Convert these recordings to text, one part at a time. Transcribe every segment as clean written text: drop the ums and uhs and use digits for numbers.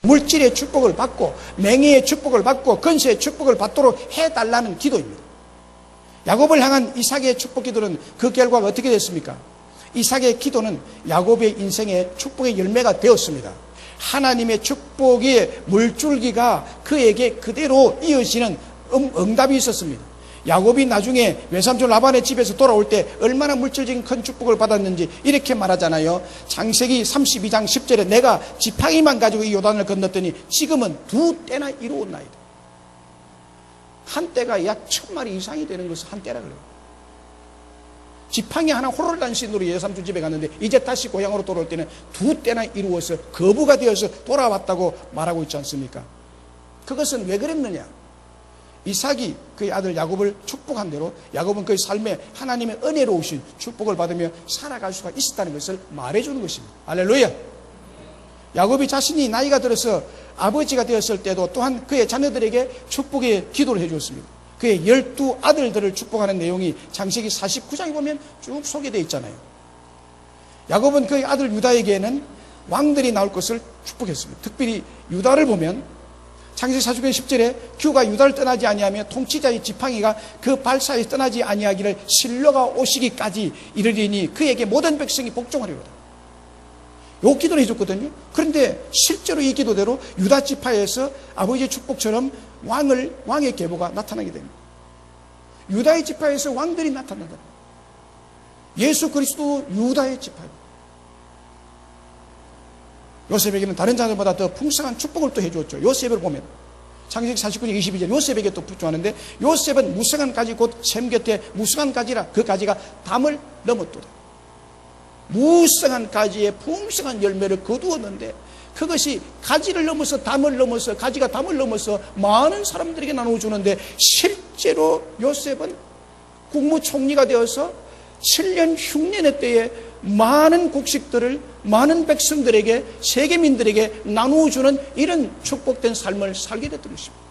물질의 축복을 받고 명예의 축복을 받고 건세의 축복을 받도록 해달라는 기도입니다. 야곱을 향한 이삭의 축복 기도는 그 결과가 어떻게 됐습니까? 이삭의 기도는 야곱의 인생의 축복의 열매가 되었습니다. 하나님의 축복의 물줄기가 그에게 그대로 이어지는 응답이 있었습니다. 야곱이 나중에 외삼촌 라반의 집에서 돌아올 때 얼마나 물질적인 큰 축복을 받았는지 이렇게 말하잖아요. 창세기 32장 10절에 내가 지팡이만 가지고 이 요단을 건넜더니 지금은 2때나 이루었나이다. 한 때가 약 1000마리 이상이 되는 것을 한 때라 그래요. 지팡이 하나 호롤단신으로 외삼촌 집에 갔는데 이제 다시 고향으로 돌아올 때는 2때나 이루어서 거부가 되어서 돌아왔다고 말하고 있지 않습니까? 그것은 왜 그랬느냐? 이삭이 그의 아들 야곱을 축복한 대로 야곱은 그의 삶에 하나님의 은혜로우신 축복을 받으며 살아갈 수가 있었다는 것을 말해주는 것입니다. 할렐루야. 야곱이 자신이 나이가 들어서 아버지가 되었을 때도 또한 그의 자녀들에게 축복의 기도를 해주었습니다. 그의 12아들들을 축복하는 내용이 창세기 49장에 보면 쭉 소개되어 있잖아요. 야곱은 그의 아들 유다에게는 왕들이 나올 것을 축복했습니다. 특별히 유다를 보면 창세기 49장 10절에 규가 유다를 떠나지 아니하며 통치자의 지팡이가 그 발사에 떠나지 아니하기를 실로가 오시기까지 이르리니 그에게 모든 백성이 복종하리로다. 요 기도를 해줬거든요. 그런데 실제로 이 기도대로 유다 지파에서 아버지의 축복처럼 왕의 계보가 나타나게 됩니다. 유다의 지파에서 왕들이 나타난다. 예수 그리스도 유다의 지파입니다. 요셉에게는 다른 자들보다 더 풍성한 축복을 또 해주었죠. 요셉을 보면 창세기 49장 22절 요셉에게 또 붙여왔는데 요셉은 무성한 가지 곧 샘 곁에 무성한 가지라 그 가지가 담을 넘었도다. 무성한 가지에 풍성한 열매를 거두었는데 그것이 가지를 넘어서 담을 넘어서 가지가 담을 넘어서 많은 사람들에게 나눠주는데 실제로 요셉은 국무총리가 되어서 7년 흉년의 때에 많은 곡식들을 많은 백성들에게 세계민들에게 나누어주는 이런 축복된 삶을 살게 됐던 것입니다.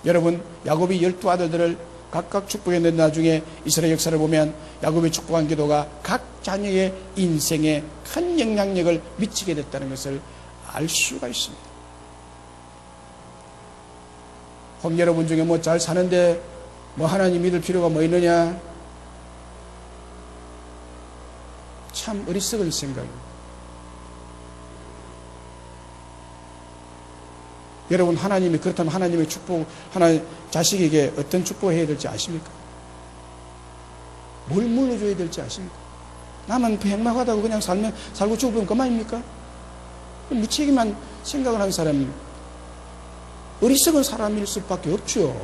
여러분 야곱이 12아들들을 각각 축복했는데 나중에 이스라엘 역사를 보면 야곱이 축복한 기도가 각 자녀의 인생에 큰 영향력을 미치게 됐다는 것을 알 수가 있습니다. 혹 여러분 중에 뭐 잘 사는데 뭐 하나님 믿을 필요가 뭐 있느냐? 참 어리석은 생각입니다. 여러분 하나님이 그렇다면 하나님의 축복 하나님 자식에게 어떤 축복을 해야 될지 아십니까? 뭘 물려줘야 될지 아십니까? 나만 행복하다고 그냥 살고 죽으면 그만입니까? 무책임한 생각을 하는 사람이 어리석은 사람일 수밖에 없죠.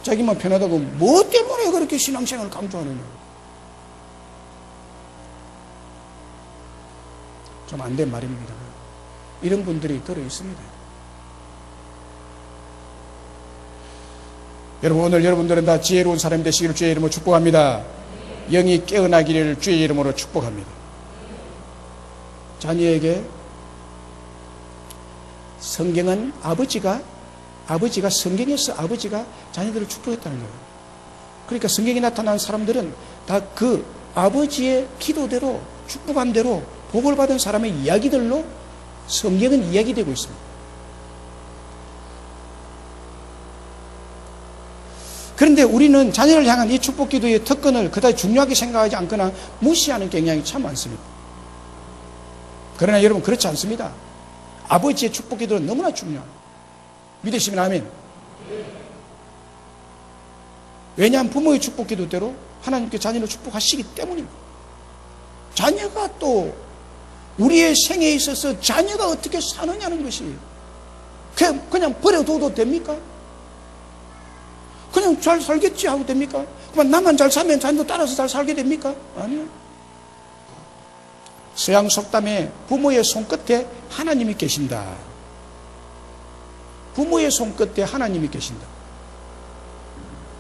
자기만 편하다고 뭐 때문에 그렇게 신앙생활을 강조하느냐? 좀 안 된 말입니다. 이런 분들이 들어 있습니다. 여러분 오늘 여러분들은 다 지혜로운 사람이 되시기를 주의 이름으로 축복합니다. 영이 깨어나기를 주의 이름으로 축복합니다. 자녀에게 성경은 아버지가 성경에서 아버지가 자녀들을 축복했다는 거예요. 그러니까 성경에 나타난 사람들은 다 그 아버지의 기도대로 축복한 대로 복을 받은 사람의 이야기들로 성경은 이야기되고 있습니다. 그런데 우리는 자녀를 향한 이 축복 기도의 특권을 그다지 중요하게 생각하지 않거나 무시하는 경향이 참 많습니다. 그러나 여러분 그렇지 않습니다. 아버지의 축복 기도는 너무나 중요합니다. 믿으시면 아멘. 왜냐하면 부모의 축복 기도대로 하나님께 자녀를 축복하시기 때문입니다. 자녀가 또 우리의 생에 있어서 자녀가 어떻게 사느냐는 것이 그냥 버려둬도 됩니까? 그냥 잘 살겠지 하고 됩니까? 그만 나만 잘 살면 자녀도 따라서 잘 살게 됩니까? 아니요. 서양 속담에 부모의 손끝에 하나님이 계신다. 부모의 손끝에 하나님이 계신다.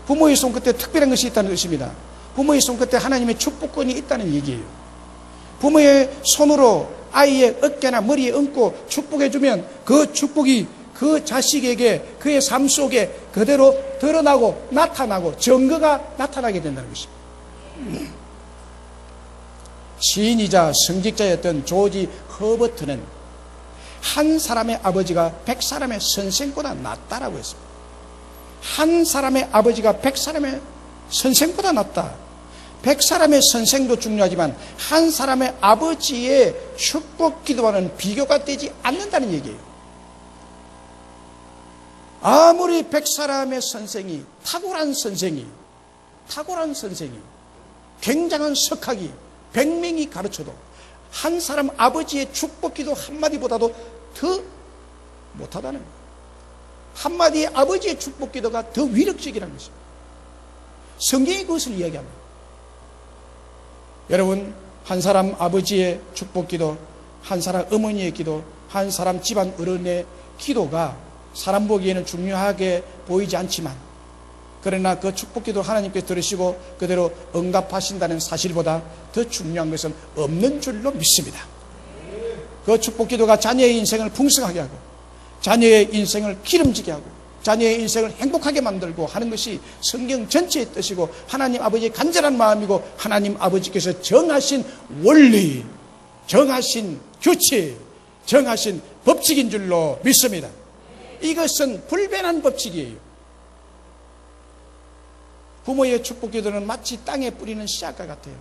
부모의 손끝에 특별한 것이 있다는 것입니다. 부모의 손끝에 하나님의 축복권이 있다는 얘기예요. 부모의 손으로 아이의 어깨나 머리에 얹고 축복해주면 그 축복이 그 자식에게 그의 삶 속에 그대로 드러나고 나타나고 증거가 나타나게 된다는 것입니다. 시인이자 성직자였던 조지 허버트는 한 사람의 아버지가 100사람의 선생보다 낫다라고 했습니다. 한 사람의 아버지가 100사람의 선생보다 낫다. 100사람의 선생도 중요하지만 한 사람의 아버지의 축복 기도와는 비교가 되지 않는다는 얘기예요. 아무리 100사람의 선생이, 탁월한 선생이, 굉장한 석학이 100명이 가르쳐도 한 사람 아버지의 축복 기도 한마디보다도 더 못하다는 거예요. 한마디의 아버지의 축복 기도가 더 위력적이라는 것입니다. 성경이 그것을 이야기합니다. 여러분, 한 사람 아버지의 축복 기도, 한 사람 어머니의 기도, 한 사람 집안 어른의 기도가 사람 보기에는 중요하게 보이지 않지만, 그러나 그 축복 기도 하나님께서 들으시고 그대로 응답하신다는 사실보다 더 중요한 것은 없는 줄로 믿습니다. 그 축복 기도가 자녀의 인생을 풍성하게 하고, 자녀의 인생을 기름지게 하고, 자녀의 인생을 행복하게 만들고 하는 것이 성경 전체의 뜻이고 하나님 아버지의 간절한 마음이고 하나님 아버지께서 정하신 원리, 정하신 규칙, 정하신 법칙인 줄로 믿습니다. 이것은 불변한 법칙이에요. 부모의 축복 기도는 마치 땅에 뿌리는 씨앗과 같아요.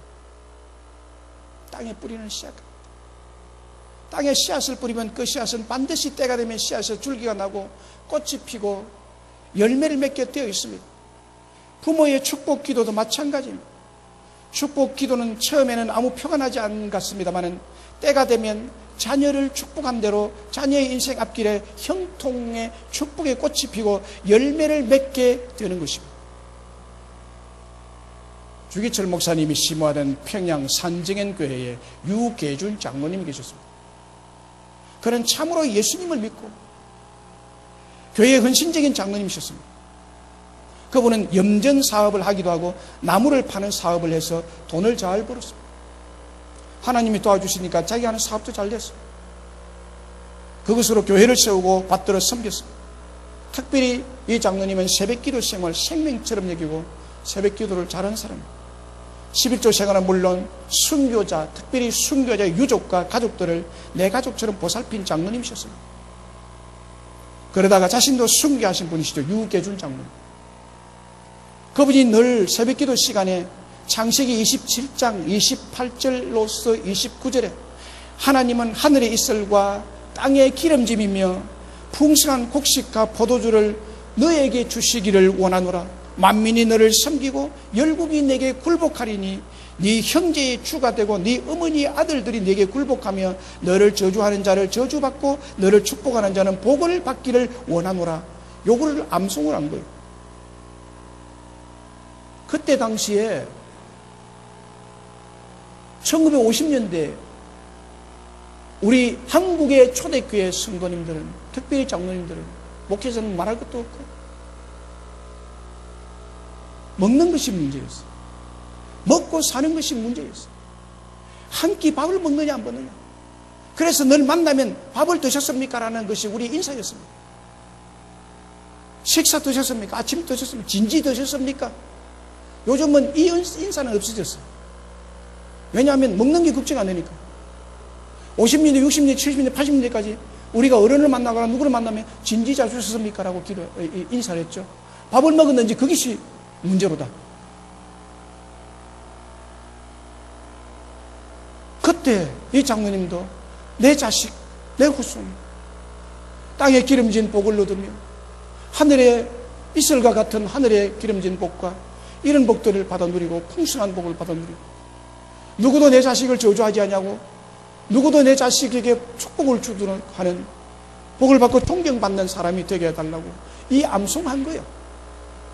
땅에 뿌리는 씨앗과 같아요. 땅에 씨앗을 뿌리면 그 씨앗은 반드시 때가 되면 씨앗에서 줄기가 나고 꽃이 피고 열매를 맺게 되어 있습니다. 부모의 축복 기도도 마찬가지입니다. 축복 기도는 처음에는 아무 표가 나지 않은 것 같습니다만 때가 되면 자녀를 축복한 대로 자녀의 인생 앞길에 형통의 축복의 꽃이 피고 열매를 맺게 되는 것입니다. 주기철 목사님이 심호하던 평양 산정연교회에 유계준 장로님이 계셨습니다. 그는 참으로 예수님을 믿고 교회의 헌신적인 장로님이셨습니다. 그분은 염전 사업을 하기도 하고 나무를 파는 사업을 해서 돈을 잘 벌었습니다. 하나님이 도와주시니까 자기 하는 사업도 잘 됐어요. 그것으로 교회를 세우고 받들어 섬겼습니다. 특별히 이 장로님은 새벽기도 생활 생명처럼 여기고 새벽기도를 잘하는 사람입니다. 11조 생활은 물론 순교자, 특별히 순교자의 유족과 가족들을 내 가족처럼 보살핀 장로님이셨습니다. 그러다가 자신도 순교하신 분이시죠. 유계준 장로님. 그분이 늘 새벽기도 시간에 창세기 27장 28절로서 29절에 하나님은 하늘의 이슬과 땅의 기름짐이며 풍성한 곡식과 포도주를 너에게 주시기를 원하노라. 만민이 너를 섬기고 열국이 내게 굴복하리니 네 형제의 주가 되고 네 어머니의 아들들이 내게 굴복하며 너를 저주하는 자를 저주받고 너를 축복하는 자는 복을 받기를 원하노라. 요거를 암송을 한 거예요. 그때 당시에 1950년대 우리 한국의 초대교회 성도님들은, 특별히 장로님들은, 목회자는 말할 것도 없고 먹는 것이 문제였어요. 먹고 사는 것이 문제였어요. 한 끼 밥을 먹느냐 안 먹느냐. 그래서 늘 만나면 밥을 드셨습니까? 라는 것이 우리 인사였습니다. 식사 드셨습니까? 아침 드셨습니까? 진지 드셨습니까? 요즘은 이 인사는 없어졌어요. 왜냐하면 먹는 게 걱정 안 되니까. 50년대, 60년대, 70년대, 80년대까지 우리가 어른을 만나거나 누구를 만나면 진지 잘 주셨습니까? 라고 인사를 했죠. 밥을 먹었는지 그것이 문제로다. 그때 이 장로님도 내 자식, 내 후손 땅에 기름진 복을 얻으며 하늘의 이슬과 같은 하늘의 기름진 복과 이런 복들을 받아 누리고 풍성한 복을 받아 누리고 누구도 내 자식을 저주하지 않냐고 누구도 내 자식에게 축복을 주도록 하는 복을 받고 존경받는 사람이 되게 해달라고 이 암송한 거예요.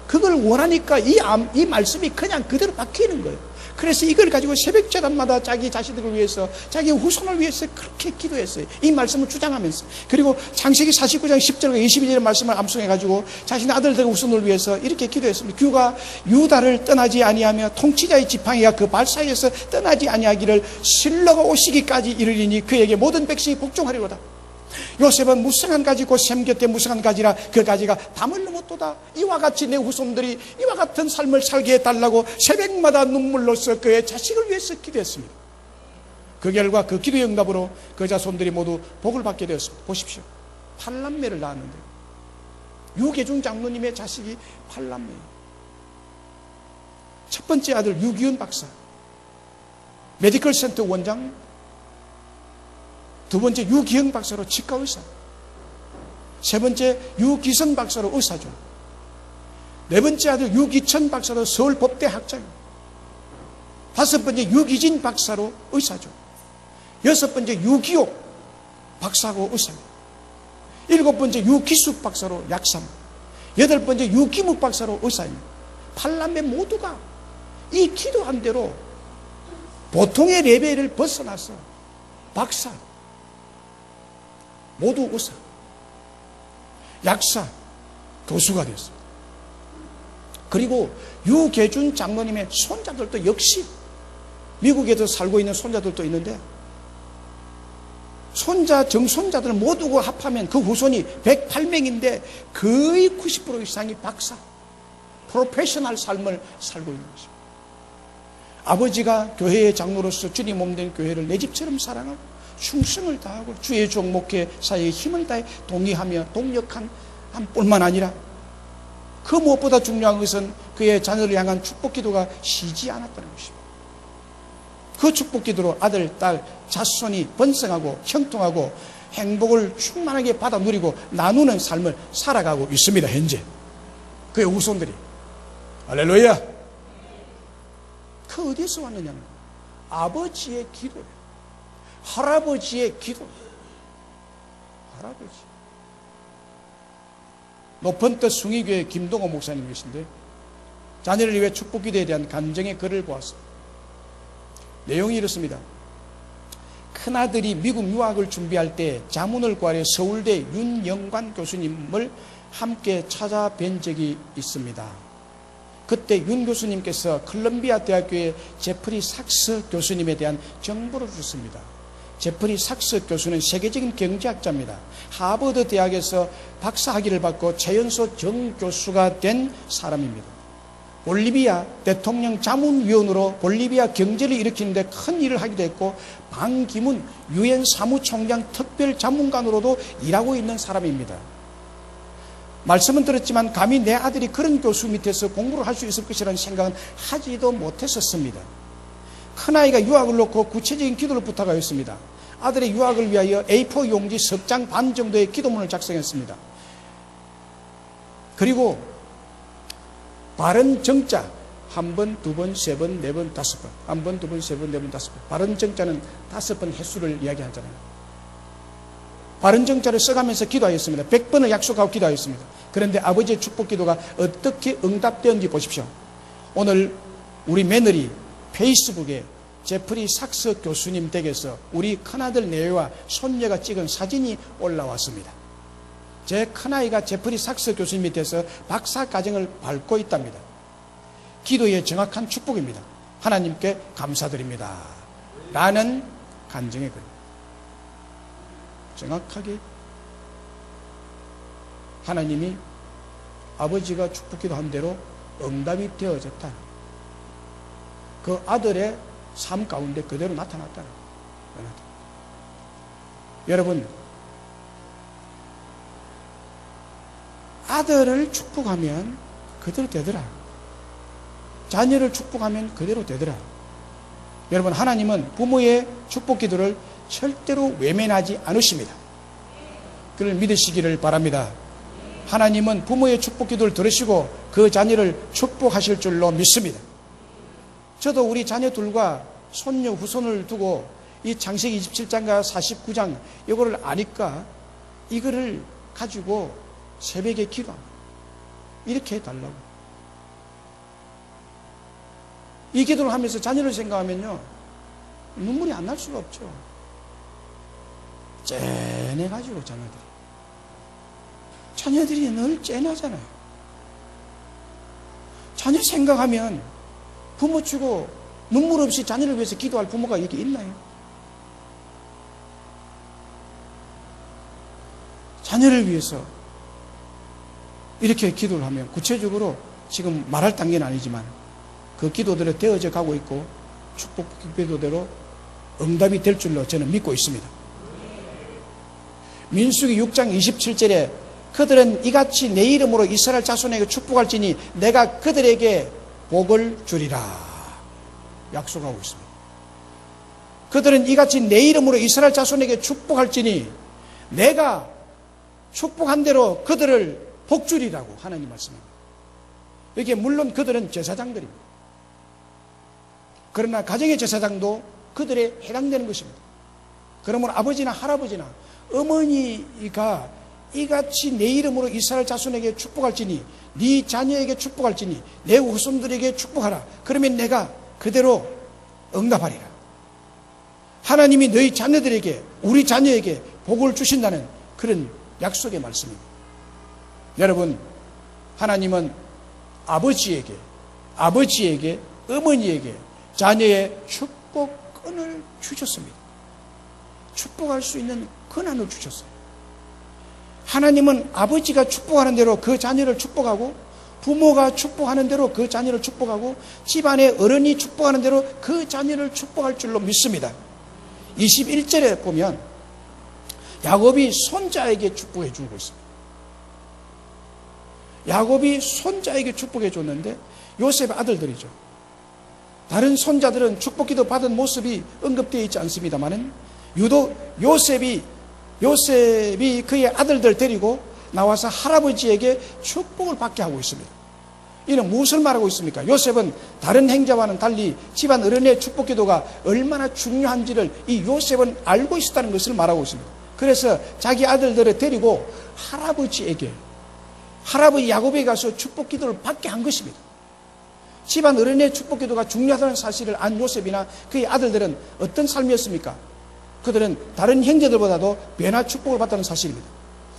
그걸 원하니까 이 말씀이 그냥 그대로 박히는 거예요. 그래서 이걸 가지고 새벽 제단마다 자기 자식들을 위해서, 자기 후손을 위해서 그렇게 기도했어요. 이 말씀을 주장하면서. 그리고 창세기 49장 10절과 22절의 말씀을 암송해가지고 자신의 아들들과 후손을 위해서 이렇게 기도했습니다. 규가 유다를 떠나지 아니하며 통치자의 지팡이가 그 발 사이에서 떠나지 아니하기를 실로가 오시기까지 이르리니 그에게 모든 백성이 복종하리로다. 요셉은 무성한 가지고 샘 곁에 무성한 가지라 그 가지가 담을 넘었도다. 이와 같이 내 후손들이 이와 같은 삶을 살게 해달라고 새벽마다 눈물로써 그의 자식을 위해서 기도했습니다. 그 결과 그 기도의 응답으로 그 자손들이 모두 복을 받게 되었습니다. 보십시오. 8남매를 낳았는데요. 유계중 장로님의 자식이 8남매예요. 첫 번째 아들 유기훈 박사, 메디컬 센터 원장. 두 번째 유기형 박사로 치과 의사. 세 번째 유기선 박사로 의사죠. 네 번째 아들 유기천 박사로 서울 법대 학자요. 다섯 번째 유기진 박사로 의사죠. 여섯 번째 유기옥 박사고 의사요. 일곱 번째 유기숙 박사로 약사. 여덟 번째 유기묵 박사로 의사입니다. 8남매 모두가 이 기도한 대로 보통의 레벨을 벗어나서 박사, 모두 의사, 약사, 교수가 됐습니다. 그리고 유계준 장로님의 손자들도 역시 미국에서 살고 있는 손자들도 있는데, 손자, 정손자들 모두 합하면 그 후손이 108명인데 거의 90% 이상이 박사, 프로페셔널 삶을 살고 있는 것입니다. 아버지가 교회의 장로로서 주님 몸된 교회를 내 집처럼 사랑하고 충성을 다하고 주의 종 목회 사역에 힘을 다해 동의하며 동력한 뿐만 아니라 그 무엇보다 중요한 것은 그의 자녀를 향한 축복 기도가 쉬지 않았다는 것입니다. 그 축복 기도로 아들, 딸, 자손이 번성하고 형통하고 행복을 충만하게 받아 누리고 나누는 삶을 살아가고 있습니다. 현재 그의 후손들이. 할렐루야. 그 어디서 왔느냐는 아버지의 기도예요. 할아버지의 기도. 할아버지. 높은 뜻 숭의교회 김동호 목사님이신데 자녀를 위해 축복 기도에 대한 간증의 글을 보았습니다. 내용이 이렇습니다. 큰아들이 미국 유학을 준비할 때 자문을 구하려 서울대 윤영관 교수님을 함께 찾아뵌 적이 있습니다. 그때 윤 교수님께서 컬럼비아 대학교의 제프리 삭스 교수님에 대한 정보를 주셨습니다. 제프리 삭스 교수는 세계적인 경제학자입니다. 하버드 대학에서 박사학위를 받고 최연소 정교수가 된 사람입니다. 볼리비아 대통령 자문위원으로 볼리비아 경제를 일으키는데 큰 일을 하기도 했고, 반기문 유엔 사무총장 특별 자문관으로도 일하고 있는 사람입니다. 말씀은 들었지만 감히 내 아들이 그런 교수 밑에서 공부를 할 수 있을 것이라는 생각은 하지도 못했었습니다. 큰아이가 유학을 놓고 구체적인 기도를 부탁하였습니다. 아들의 유학을 위하여 A4 용지 석 장 반 정도의 기도문을 작성했습니다. 그리고 바른 정자 한 번, 두 번, 세 번, 네 번, 다섯 번. 한 번, 두 번, 세 번, 네 번, 다섯 번. 바른 정자는 5번 횟수를 이야기하잖아요. 바른 정자를 써가면서 기도하였습니다. 100번을 약속하고 기도하였습니다. 그런데 아버지의 축복 기도가 어떻게 응답되었는지 보십시오. 오늘 우리 며느리 페이스북에 제프리 삭스 교수님 댁에서 우리 큰아들 내외와 손녀가 찍은 사진이 올라왔습니다. 제 큰아이가 제프리 삭스 교수님 밑에서 박사과정을 밟고 있답니다. 기도의 정확한 축복입니다. 하나님께 감사드립니다. 라는 간증의 글. 정확하게 하나님이 아버지가 축복기도 한 대로 응답이 되어졌다. 그 아들의 삶 가운데 그대로 나타났다. 여러분, 아들을 축복하면 그대로 되더라. 자녀를 축복하면 그대로 되더라. 여러분, 하나님은 부모의 축복 기도를 절대로 외면하지 않으십니다. 그를 믿으시기를 바랍니다. 하나님은 부모의 축복 기도를 들으시고 그 자녀를 축복하실 줄로 믿습니다. 저도 우리 자녀들과 손녀 후손을 두고 이 창세기 27장과 49장 이거를 아니까 이거를 가지고 새벽에 기도합니다. 이렇게 해달라고. 이 기도를 하면서 자녀를 생각하면요, 눈물이 안 날 수가 없죠. 짠해가지고 자녀들이 늘 짠하잖아요. 자녀 생각하면 부모 치고 눈물 없이 자녀를 위해서 기도할 부모가 여기 있나요? 자녀를 위해서 이렇게 기도를 하면 구체적으로 지금 말할 단계는 아니지만 그 기도대로 되어져 가고 있고 축복 기도대로 응답이 될 줄로 저는 믿고 있습니다. 민수기 6장 27절에 그들은 이같이 내 이름으로 이스라엘 자손에게 축복할지니 내가 그들에게 복을 주리라 약속하고 있습니다. 그들은 이같이 내 이름으로 이스라엘 자손에게 축복할지니 내가 축복한 대로 그들을 복주리라고 하나님 말씀합니다. 이게 물론 그들은 제사장들입니다. 그러나 가정의 제사장도 그들에 해당되는 것입니다. 그러므로 아버지나 할아버지나 어머니가 이같이 내 이름으로 이스라엘 자손에게 축복할지니 네 자녀에게 축복할지니 내 후손들에게 축복하라. 그러면 내가 그대로 응답하리라. 하나님이 너희 자녀들에게 우리 자녀에게 복을 주신다는 그런 약속의 말씀입니다. 여러분, 하나님은 아버지에게 어머니에게 자녀의 축복권을 주셨습니다. 축복할 수 있는 권한을 주셨어요. 하나님은 아버지가 축복하는 대로 그 자녀를 축복하고 부모가 축복하는 대로 그 자녀를 축복하고 집안의 어른이 축복하는 대로 그 자녀를 축복할 줄로 믿습니다. 21절에 보면 야곱이 손자에게 축복해 주고 있습니다. 야곱이 손자에게 축복해 줬는데 요셉의 아들들이죠. 다른 손자들은 축복기도 받은 모습이 언급되어 있지 않습니다만은 유독 요셉이 그의 아들들 데리고 나와서 할아버지에게 축복을 받게 하고 있습니다. 이는 무엇을 말하고 있습니까? 요셉은 다른 행자와는 달리 집안 어른의 축복기도가 얼마나 중요한지를 이 요셉은 알고 있었다는 것을 말하고 있습니다. 그래서 자기 아들들을 데리고 할아버지 야곱에게 가서 축복기도를 받게 한 것입니다. 집안 어른의 축복기도가 중요하다는 사실을 안 요셉이나 그의 아들들은 어떤 삶이었습니까? 그들은 다른 형제들보다도 변화 축복을 받다는 사실입니다.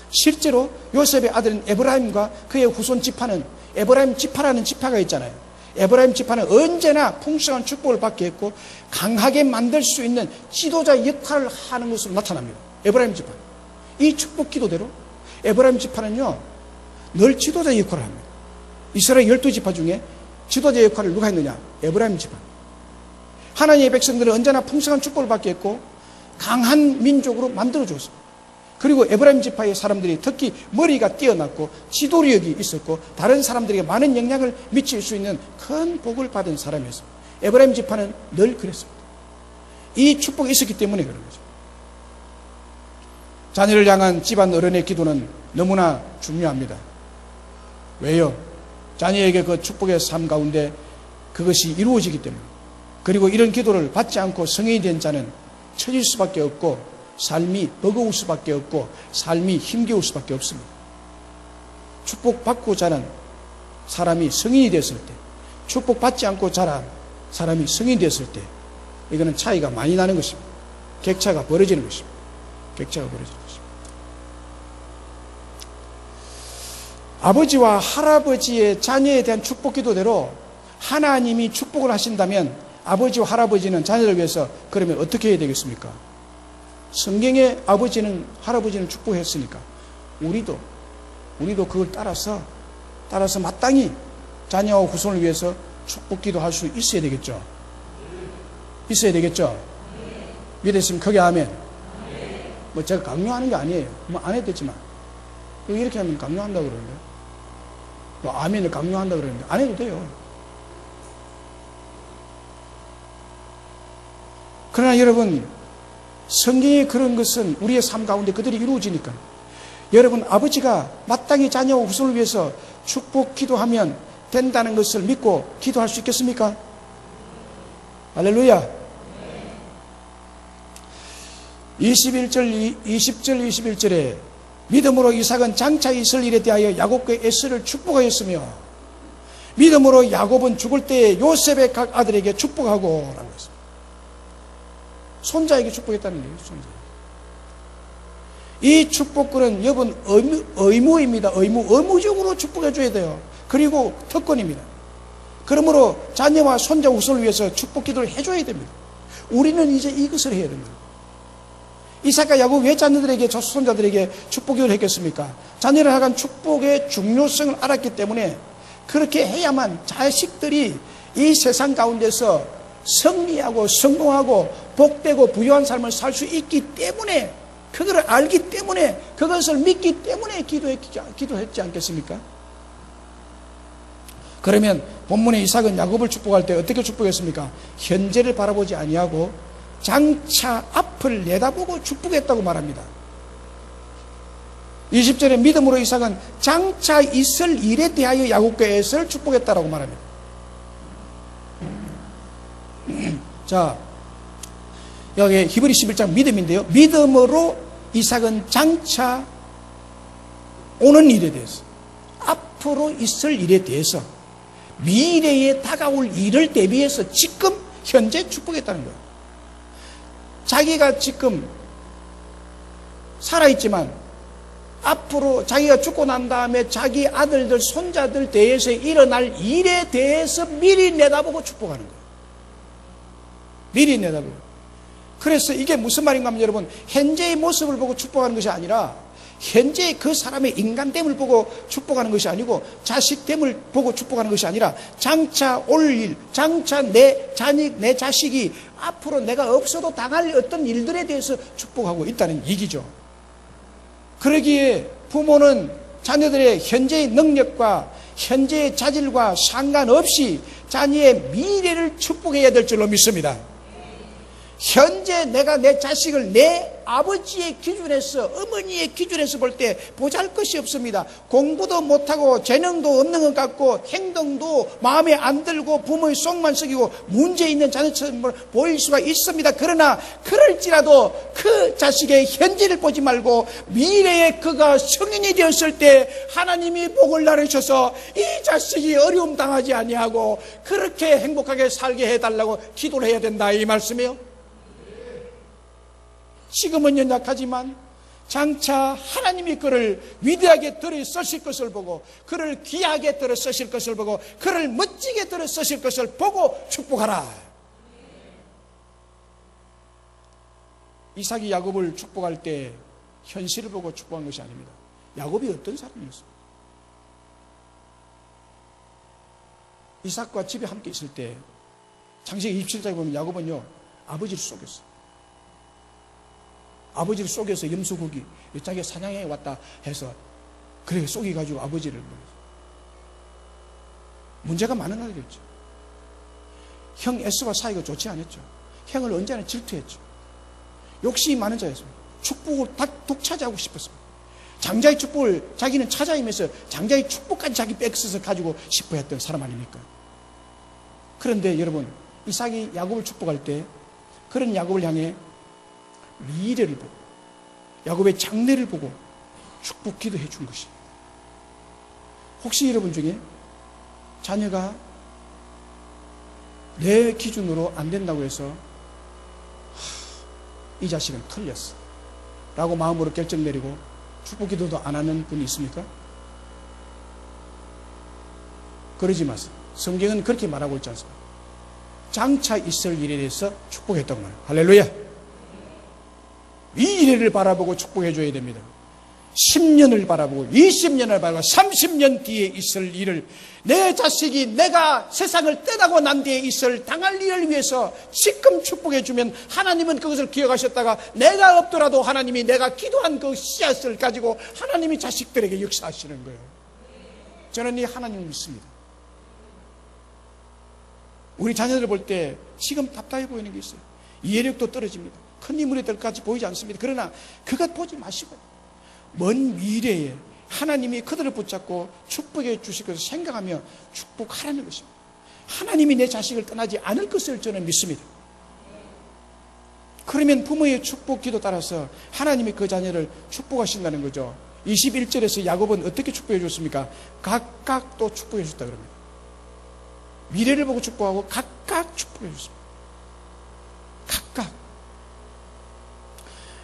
실제로 요셉의 아들인 에브라임과 그의 후손 지파는 에브라임 지파라는 지파가 있잖아요. 에브라임 지파는 언제나 풍성한 축복을 받게 했고 강하게 만들 수 있는 지도자 역할을 하는 것으로 나타납니다. 에브라임 지파. 이 축복 기도대로 에브라임 지파는요 늘 지도자 역할을 합니다. 이스라엘 12지파 중에 지도자 역할을 누가 했느냐? 에브라임 지파. 하나님의 백성들은 언제나 풍성한 축복을 받게 했고 강한 민족으로 만들어줬습니다. 그리고 에브라임 지파의 사람들이 특히 머리가 뛰어났고 지도력이 있었고 다른 사람들에게 많은 영향을 미칠 수 있는 큰 복을 받은 사람이었습니다. 에브라임 지파는 늘 그랬습니다. 이 축복이 있었기 때문에 그런 거죠. 자녀를 향한 집안 어른의 기도는 너무나 중요합니다. 왜요? 자녀에게 그 축복의 삶 가운데 그것이 이루어지기 때문에. 그리고 이런 기도를 받지 않고 성인이 된 자는 처질 수밖에 없고 삶이 버거울 수밖에 없고 삶이 힘겨울 수밖에 없습니다. 축복받고 자란 사람이 성인이 됐을 때, 축복받지 않고 자란 사람이 성인이 됐을 때 이거는 차이가 많이 나는 것입니다. 격차가 벌어지는 것입니다. 격차가 벌어지는 것입니다. 아버지와 할아버지의 자녀에 대한 축복 기도대로 하나님이 축복을 하신다면 아버지와 할아버지는 자녀를 위해서 그러면 어떻게 해야 되겠습니까? 성경에 아버지는 할아버지는 축복했으니까 우리도 그걸 따라서 마땅히 자녀와 후손을 위해서 축복 기도할 수 있어야 되겠죠. 있어야 되겠죠. 믿으시면 크게 아멘. 뭐 제가 강요하는 게 아니에요. 뭐 안 해도 되지만 이렇게 하면 강요한다고 그러는데 뭐 아멘을 강요한다고 그러는데 안 해도 돼요. 그러나 여러분 성경의 그런 것은 우리의 삶 가운데 그들이 이루어지니까 여러분 아버지가 마땅히 자녀와 후손을 위해서 축복 기도하면 된다는 것을 믿고 기도할 수 있겠습니까? 할렐루야. 20절 21절에 믿음으로 이삭은 장차 있을 일에 대하여 야곱과 에서를 축복하였으며 믿음으로 야곱은 죽을 때에 요셉의 각 아들에게 축복하고 라는 것입니다. 손자에게 축복했다는 얘기예요. 손자. 이 축복권은 여러분 의무입니다. 의무적으로 축복해 줘야 돼요. 그리고 특권입니다. 그러므로 자녀와 손자 후손을 위해서 축복 기도를 해줘야 됩니다. 우리는 이제 이것을 해야 됩니다. 이삭과 야곱 왜 자녀들에게 손자들에게 축복 기도를 했겠습니까? 자녀를 향한 축복의 중요성을 알았기 때문에 그렇게 해야만 자식들이 이 세상 가운데서 승리하고 성공하고 복되고 부유한 삶을 살 수 있기 때문에, 그거를 알기 때문에, 그것을 믿기 때문에 기도했지 않겠습니까? 그러면 본문의 이삭은 야곱을 축복할 때 어떻게 축복했습니까? 현재를 바라보지 아니하고 장차 앞을 내다보고 축복했다고 말합니다. 20절에 믿음으로 이삭은 장차 있을 일에 대하여 야곱과 에서를 축복했다라고 말합니다. 자, 여기 히브리 11장 믿음인데요. 믿음으로 이삭은 장차 오는 일에 대해서, 앞으로 있을 일에 대해서, 미래에 다가올 일을 대비해서 지금 현재 축복했다는 거예요. 자기가 지금 살아있지만 앞으로 자기가 죽고 난 다음에 자기 아들들, 손자들 대해서 일어날 일에 대해서 미리 내다보고 축복하는 거예요. 미리 내다보고. 그래서 이게 무슨 말인가 하면 여러분, 현재의 모습을 보고 축복하는 것이 아니라 현재 그 사람의 인간됨을 보고 축복하는 것이 아니고, 자식됨을 보고 축복하는 것이 아니라 장차 올 일, 장차 내 자식이 앞으로 내가 없어도 당할 어떤 일들에 대해서 축복하고 있다는 얘기죠. 그러기에 부모는 자녀들의 현재의 능력과 현재의 자질과 상관없이 자녀의 미래를 축복해야 될 줄로 믿습니다. 현재 내가 내 자식을 내 아버지의 기준에서, 어머니의 기준에서 볼 때 보잘것이 없습니다. 공부도 못하고 재능도 없는 것 같고 행동도 마음에 안 들고 부모의 속만 썩이고 문제 있는 자녀처럼 보일 수가 있습니다. 그러나 그럴지라도 그 자식의 현재를 보지 말고 미래에 그가 성인이 되었을 때 하나님이 복을 나누셔서 이 자식이 어려움 당하지 아니하고 그렇게 행복하게 살게 해달라고 기도를 해야 된다, 이 말씀이에요. 지금은 연약하지만 장차 하나님이 그를 위대하게 들어 쓰실 것을 보고, 그를 귀하게 들어 쓰실 것을 보고, 그를 멋지게 들어 쓰실 것을 보고 축복하라. 이삭이 야곱을 축복할 때 현실을 보고 축복한 것이 아닙니다. 야곱이 어떤 사람이었습니까? 이삭과 집에 함께 있을 때 창세기 27장에 보면 야곱은요, 아버지를 속였어요. 아버지를 속여서 염소고기, 자기가 사냥해 왔다 해서 그렇게 속여가지고 아버지를 먹었어요. 문제가 많은 아들이었죠. 형 에스와 사이가 좋지 않았죠. 형을 언제나 질투했죠. 욕심이 많은 자였습니다. 축복을 독차지하고 싶었습니다. 장자의 축복을 자기는 찾아이면서 장자의 축복까지 자기 뺏어서 가지고 싶어 했던 사람 아닙니까? 그런데 여러분, 이삭이 야곱을 축복할 때 그런 야곱을 향해 미래를 보고 야곱의 장래를 보고 축복 기도해 준 것이. 혹시 여러분 중에 자녀가 내 기준으로 안 된다고 해서 이 자식은 틀렸어 라고 마음으로 결정 내리고 축복 기도도 안 하는 분이 있습니까? 그러지 마세요. 성경은 그렇게 말하고 있지 않습니까? 장차 있을 일에 대해서 축복했다고 말해요. 할렐루야. 미래를 바라보고 축복해 줘야 됩니다. 10년을 바라보고 20년을 바라보고 30년 뒤에 있을 일을, 내 자식이 내가 세상을 떠나고 난 뒤에 있을 당할 일을 위해서 지금 축복해 주면 하나님은 그것을 기억하셨다가 내가 없더라도 하나님이 내가 기도한 그 씨앗을 가지고 하나님이 자식들에게 역사하시는 거예요. 저는 이 하나님을 믿습니다. 우리 자녀들을 볼 때 지금 답답해 보이는 게 있어요. 이해력도 떨어집니다. 큰 인물이 될 것 같이 보이지 않습니다. 그러나 그것 보지 마시고 먼 미래에 하나님이 그들을 붙잡고 축복해 주실 것을 생각하며 축복하라는 것입니다. 하나님이 내 자식을 떠나지 않을 것을 저는 믿습니다. 그러면 부모의 축복 기도 따라서 하나님이 그 자녀를 축복하신다는 거죠. 21절에서 야곱은 어떻게 축복해 줬습니까? 각각 또 축복해 줬다 그럽니다. 미래를 보고 축복하고 각각 축복해 줬습니다. 각각.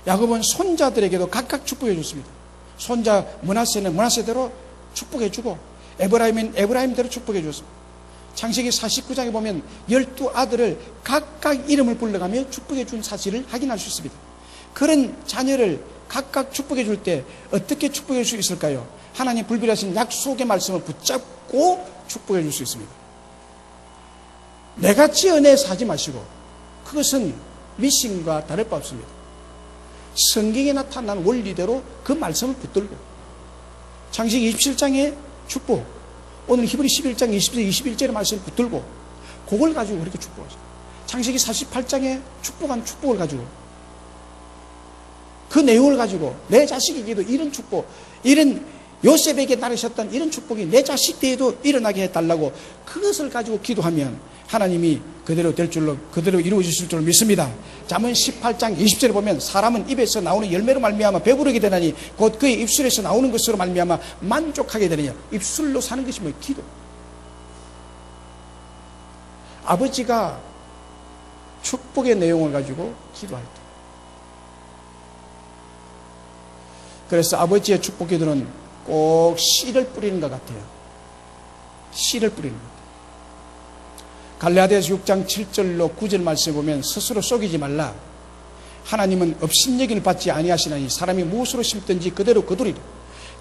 야곱은 손자들에게도 각각 축복해 줬습니다. 손자 므낫세는 므낫세대로 축복해 주고 에브라임은 에브라임대로 축복해 줬습니다. 창세기 49장에 보면 12아들을 각각 이름을 불러가며 축복해 준 사실을 확인할 수 있습니다. 그런 자녀를 각각 축복해 줄 때 어떻게 축복해 줄 수 있을까요? 하나님 불비하신 약속의 말씀을 붙잡고 축복해 줄 수 있습니다. 내가 지어내 사지 마시고, 그것은 미신과 다를 바 없습니다. 성경에 나타난 원리대로 그 말씀을 붙들고 창세기 27장의 축복, 오늘 히브리 11장 20절 21절의 말씀을 붙들고 그걸 가지고 그렇게 축복하죠. 창세기 48장의 축복한 축복을 가지고 그 내용을 가지고 내 자식에게도 이런 축복, 이런 요셉에게 나르셨던 이런 축복이 내 자식 때에도 일어나게 해달라고 그것을 가지고 기도하면 하나님이 그대로 될 줄로, 그대로 이루어지실 줄로 믿습니다. 잠언 18장 20절에 보면 사람은 입에서 나오는 열매로 말미암아 배부르게 되나니 곧 그의 입술에서 나오는 것으로 말미암아 만족하게 되느냐. 입술로 사는 것이 뭐예요? 기도. 아버지가 축복의 내용을 가지고 기도할 때, 그래서 아버지의 축복 기도는 꼭 씨를 뿌리는 것 같아요. 씨를 뿌리는 것 같아요. 갈라디아서 6장 7절로 9절 말씀에 보면 스스로 속이지 말라. 하나님은 업신여김을 받지 아니하시나니 사람이 무엇으로 심든지 그대로 거두리라.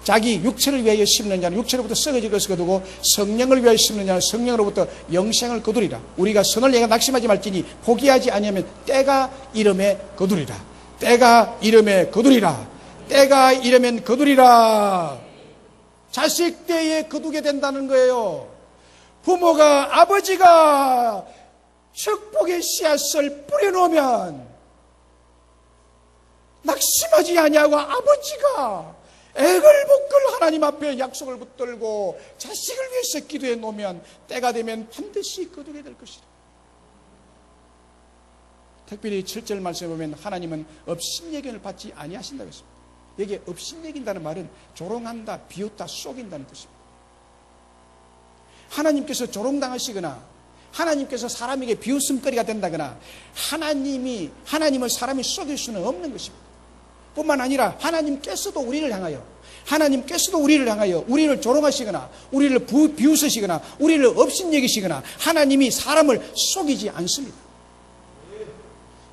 자기 육체를 위하여 심는 자는 육체로부터 썩어질 것을 거두고 성령을 위하여 심는 자는 성령으로부터 영생을 거두리라. 우리가 선을 내가 낙심하지 말지니 포기하지 아니하면 때가 이름에 거두리라. 때가 이름에 거두리라. 때가 이르면 거두리라. 자식 때에 거두게 된다는 거예요. 부모가, 아버지가 축복의 씨앗을 뿌려놓으면 낙심하지 아니하고 아버지가 애걸복걸 하나님 앞에 약속을 붙들고 자식을 위해서 기도해 놓으면 때가 되면 반드시 거두게 될 것이다. 특별히 7절 말씀에 보면 하나님은 업신여김을 받지 아니하신다고 했습니다. 여기에 업신여긴다는 말은 조롱한다, 비웃다, 속인다는 뜻입니다. 하나님께서 조롱당하시거나 하나님께서 사람에게 비웃음거리가 된다거나 하나님을 사람이 속일 수는 없는 것입니다. 뿐만 아니라 하나님께서도 우리를 향하여 우리를 조롱하시거나 우리를 비웃으시거나 우리를 업신여기시거나 하나님이 사람을 속이지 않습니다.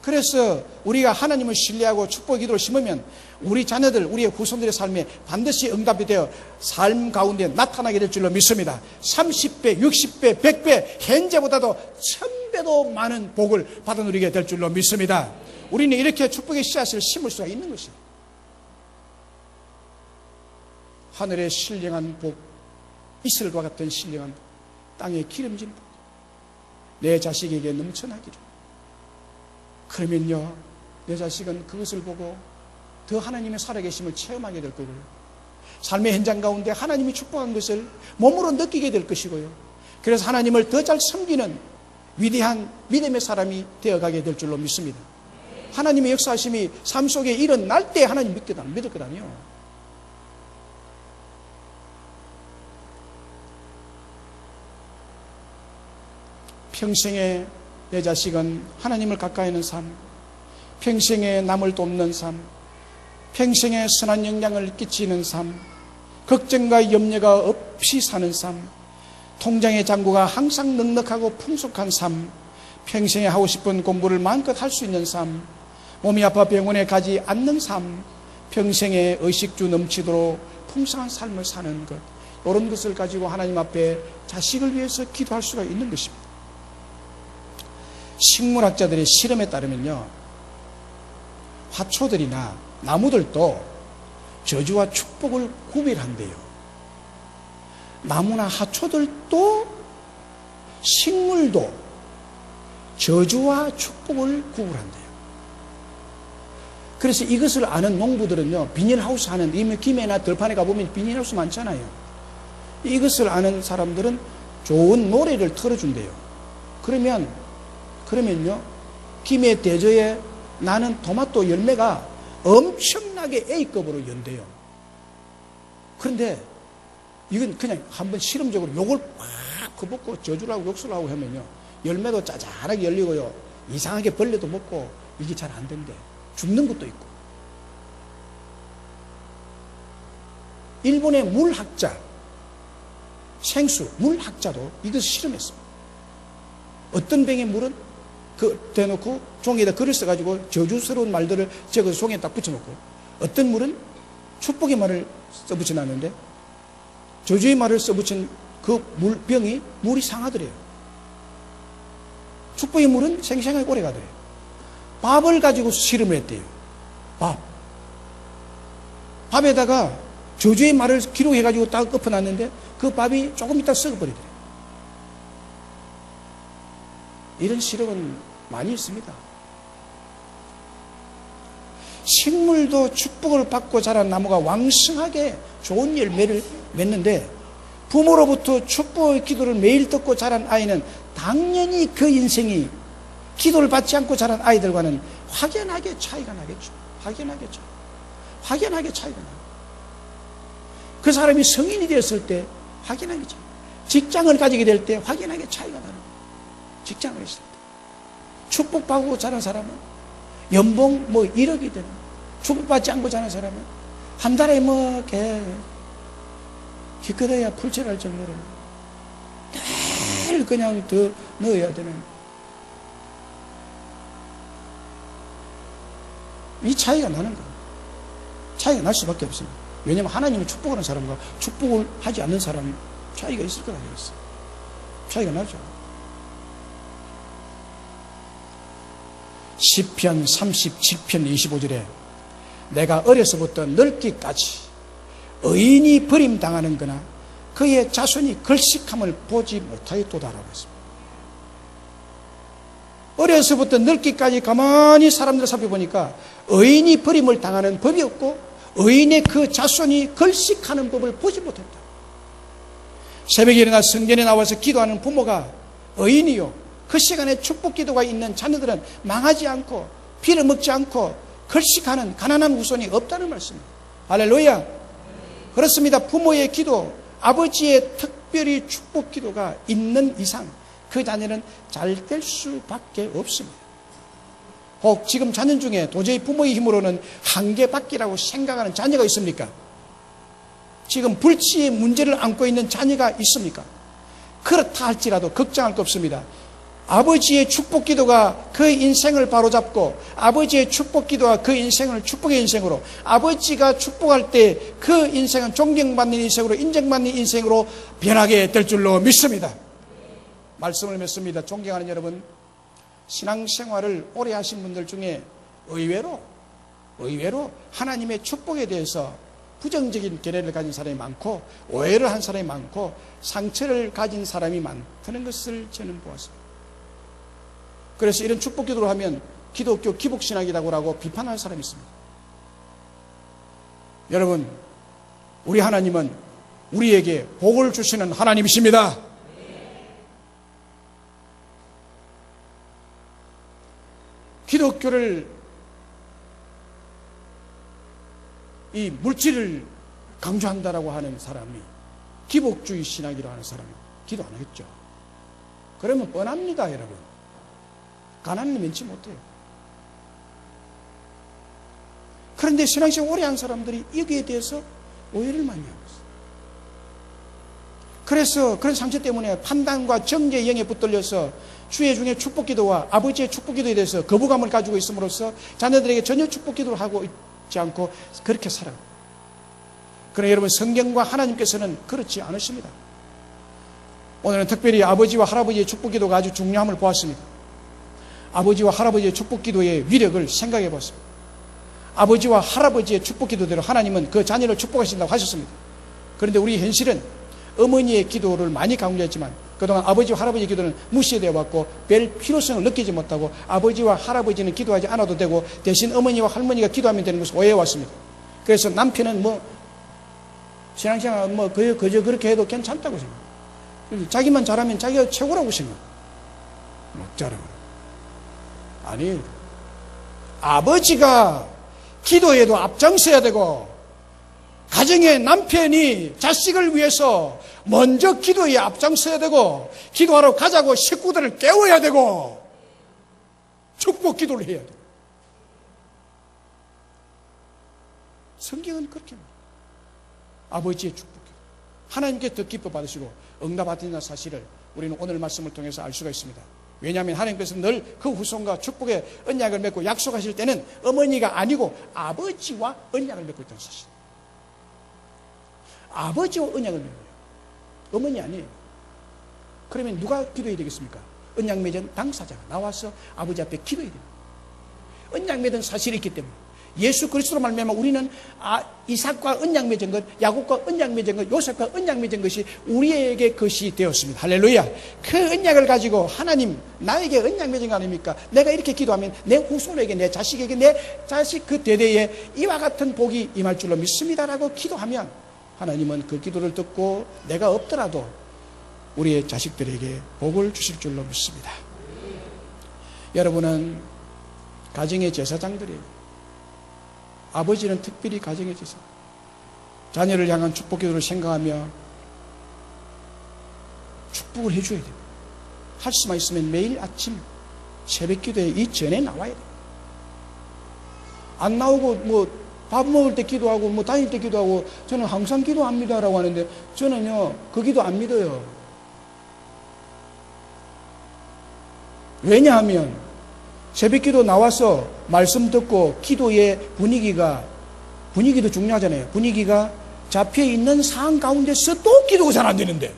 그래서 우리가 하나님을 신뢰하고 축복 기도를 심으면 우리 자녀들, 우리의 후손들의 삶에 반드시 응답이 되어 삶 가운데 나타나게 될 줄로 믿습니다. 30배, 60배, 100배, 현재보다도 1000배도 많은 복을 받아 누리게 될 줄로 믿습니다. 우리는 이렇게 축복의 씨앗을 심을 수가 있는 것입니다. 하늘의 신령한 복, 이슬과 같은 신령한 복, 땅의 기름진 복, 내 자식에게 넘쳐나기를. 그러면요, 내 자식은 그것을 보고 더 하나님의 살아계심을 체험하게 될 거고요. 삶의 현장 가운데 하나님이 축복한 것을 몸으로 느끼게 될 것이고요. 그래서 하나님을 더 잘 섬기는 위대한 믿음의 사람이 되어가게 될 줄로 믿습니다. 하나님의 역사하심이 삶 속에 일어날 때 하나님 믿을 거다니요. 평생에 내 자식은 하나님을 가까이 하는 삶, 평생에 남을 돕는 삶, 평생에 선한 영향을 끼치는 삶, 걱정과 염려가 없이 사는 삶, 통장의 잔고가 항상 넉넉하고 풍족한 삶, 평생에 하고 싶은 공부를 마음껏 할 수 있는 삶, 몸이 아파 병원에 가지 않는 삶, 평생에 의식주 넘치도록 풍성한 삶을 사는 것, 이런 것을 가지고 하나님 앞에 자식을 위해서 기도할 수가 있는 것입니다. 식물학자들의 실험에 따르면요, 화초들이나 나무들도 저주와 축복을 구별한대요. 나무나 화초들도 식물도 저주와 축복을 구별한대요. 그래서 이것을 아는 농부들은요, 비닐하우스 하는, 김해나 들판에 가보면 비닐하우스 많잖아요. 이것을 아는 사람들은 좋은 노래를 틀어준대요. 그러면요, 김해 대저에 나는 토마토 열매가 엄청나게 A급으로 연대요. 그런데 이건 그냥 한번 실험적으로 요걸 팍 퍼붓고 저주라고 욕설을 하고 하면요, 열매도 짜잘하게 열리고요, 이상하게 벌레도 먹고 이게 잘 안 된대. 죽는 것도 있고. 일본의 물학자, 물학자도 이것을 실험했습니다. 어떤 병의 물은 대놓고 종이에다 글을 써가지고 저주스러운 말들을 적어서 종이에 딱 붙여놓고, 어떤 물은 축복의 말을 써붙여놨는데 저주의 말을 써붙인 그 물병이 물이 상하더래요. 축복의 물은 생생하게 오래 가더래요. 밥을 가지고 실험을 했대요. 밥에다가 저주의 말을 기록해가지고 딱 엎어놨는데 그 밥이 조금 있다 썩어버리더래요. 이런 실험은 많이 있습니다. 식물도 축복을 받고 자란 나무가 왕성하게 좋은 열매를 맺는데 부모로부터 축복의 기도를 매일 듣고 자란 아이는 당연히 그 인생이 기도를 받지 않고 자란 아이들과는 확연하게 차이가 나겠죠. 확연하게 차이가 나요. 그 사람이 성인이 되었을 때 확연하게 차이가 나요. 직장을 가지게 될 때 확연하게 차이가 나요. 직장을 했을 때. 축복받고 자란 사람은 연봉 1억이 되는, 축복받지 않고 자란 사람은 한 달에 기껏해야 풀칠할 정도로 늘 그냥 더 넣어야 되는, 이 차이가 나는 거예요. 차이가 날 수밖에 없습니다. 왜냐하면 하나님이 축복하는 사람과 축복을 하지 않는 사람이 차이가 있을 거라 그랬어요. 차이가 나죠. 시편 37편 25절에 내가 어려서부터 늙기까지 의인이 버림당하는 거나 그의 자손이 걸식함을 보지 못하였도다라고 했습니다. 어려서부터 늙기까지 가만히 사람들을 살펴보니까 의인이 버림을 당하는 법이 없고 의인의 그 자손이 걸식하는 법을 보지 못했다. 새벽에 일어나 성전에 나와서 기도하는 부모가 의인이요, 그 시간에 축복 기도가 있는 자녀들은 망하지 않고 빌어먹지 않고 걸식하는 가난한 후손이 없다는 말씀입니다. 할렐루야. 그렇습니다. 부모의 기도, 아버지의 특별히 축복 기도가 있는 이상 그 자녀는 잘 될 수밖에 없습니다. 혹 지금 자녀 중에 도저히 부모의 힘으로는 한계밖이라고 생각하는 자녀가 있습니까? 지금 불치의 문제를 안고 있는 자녀가 있습니까? 그렇다 할지라도 걱정할 거 없습니다. 아버지의 축복 기도가 그 인생을 바로잡고 아버지의 축복 기도가 그 인생을 축복의 인생으로, 아버지가 축복할 때 그 인생은 존경받는 인생으로, 인정받는 인생으로 변하게 될 줄로 믿습니다. 말씀을 맺습니다. 존경하는 여러분, 신앙생활을 오래 하신 분들 중에 의외로 하나님의 축복에 대해서 부정적인 견해를 가진 사람이 많고 오해를 한 사람이 많고 상처를 가진 사람이 많다는 것을 저는 보았습니다. 그래서 이런 축복 기도를 하면 기독교 기복신학이라고 하고 비판하는 사람이 있습니다. 여러분, 우리 하나님은 우리에게 복을 주시는 하나님이십니다. 기독교를, 이 물질을 강조한다라고 하는 사람이, 기복주의 신학이라고 하는 사람이 기도 안 하겠죠. 그러면 뻔합니다, 여러분. 가난을 면치 못해요. 그런데 신앙생활 오래 한 사람들이 여기에 대해서 오해를 많이 하고 있어요. 그래서 그런 상처 때문에 판단과 정죄의 영에 붙들려서 주의 중에 축복기도와 아버지의 축복기도에 대해서 거부감을 가지고 있음으로써 자녀들에게 전혀 축복기도를 하고 있지 않고 그렇게 살아요. 그러나 여러분, 성경과 하나님께서는 그렇지 않으십니다. 오늘은 특별히 아버지와 할아버지의 축복기도가 아주 중요함을 보았습니다. 아버지와 할아버지의 축복기도의 위력을 생각해 보았습니다. 아버지와 할아버지의 축복기도대로 하나님은 그 자녀를 축복하신다고 하셨습니다. 그런데 우리 현실은 어머니의 기도를 많이 강조했지만 그동안 아버지와 할아버지의 기도는 무시되어 왔고 별 필요성을 느끼지 못하고 아버지와 할아버지는 기도하지 않아도 되고 대신 어머니와 할머니가 기도하면 되는 것을 오해해 왔습니다. 그래서 남편은 신앙생활 그저 그렇게 해도 괜찮다고 생각해요. 자기만 잘하면 자기가 최고라고 생각해요. 못 잘하고. 아니, 아버지가 기도에도 앞장서야 되고 가정의 남편이 자식을 위해서 먼저 기도에 앞장서야 되고 기도하러 가자고 식구들을 깨워야 되고 축복 기도를 해야 돼요. 성경은 그렇게 말해요. 아버지의 축복 기도, 하나님께 더 기뻐 받으시고 응답받는 사실을 우리는 오늘 말씀을 통해서 알 수가 있습니다. 왜냐하면 하나님께서 늘 그 후손과 축복의 언약을 맺고 약속하실 때는 어머니가 아니고 아버지와 언약을 맺고 있다는 사실. 아버지와 언약을 맺어요. 어머니 아니에요. 그러면 누가 기도해야 되겠습니까? 언약 맺은 당사자가 나와서 아버지 앞에 기도해야 됩니다. 언약 맺은 사실이 있기 때문에 예수 그리스도로 말미암아 우리는 이삭과 언약 맺은 것, 야곱과 언약 맺은 것, 요셉과 언약 맺은 것이 우리에게 것이 되었습니다. 할렐루야. 그 언약을 가지고 하나님 나에게 언약 맺은 거 아닙니까? 내가 이렇게 기도하면 내 후손에게, 내 자식에게, 내 자식 그 대대에 이와 같은 복이 임할 줄로 믿습니다라고 기도하면 하나님은 그 기도를 듣고 내가 없더라도 우리의 자식들에게 복을 주실 줄로 믿습니다. 여러분은 가정의 제사장들이에요. 아버지는 특별히 가정의 제사. 자녀를 향한 축복 기도를 생각하며 축복을 해줘야 돼요. 할 수만 있으면 매일 아침 새벽 기도에 이전에 나와야 돼요. 안 나오고 밥 먹을 때 기도하고 다닐 때 기도하고 저는 항상 기도합니다라고 하는데 저는요 그 기도 안 믿어요. 왜냐하면 새벽 기도 나와서 말씀 듣고 기도의 분위기도 중요하잖아요. 분위기가 잡혀 있는 상황 가운데서 또 기도가 잘 안 되는데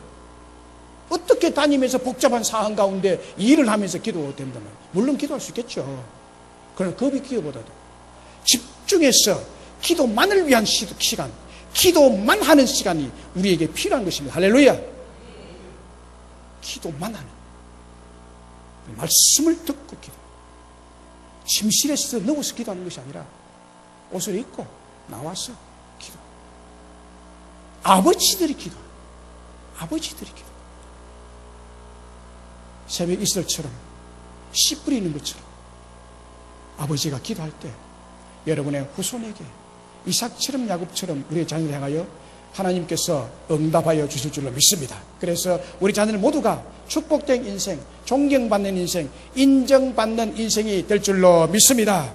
어떻게 다니면서 복잡한 상황 가운데 일을 하면서 기도가 된다면 물론 기도할 수 있겠죠. 그러나 그 기도보다도 집중해서 기도만을 위한 시간, 기도만 하는 시간이 우리에게 필요한 것입니다. 할렐루야. 기도만 하는 말씀을 듣고 기도. 침실에서 누워서 기도하는 것이 아니라 옷을 입고 나와서 기도. 아버지들이 기도. 새벽 이슬처럼 씨 뿌리는 것처럼 아버지가 기도할 때 여러분의 후손에게 이삭처럼 야곱처럼 우리의 자녀를 향하여 하나님께서 응답하여 주실 줄로 믿습니다. 그래서 우리 자녀들 모두가 축복된 인생, 존경받는 인생, 인정받는 인생이 될 줄로 믿습니다.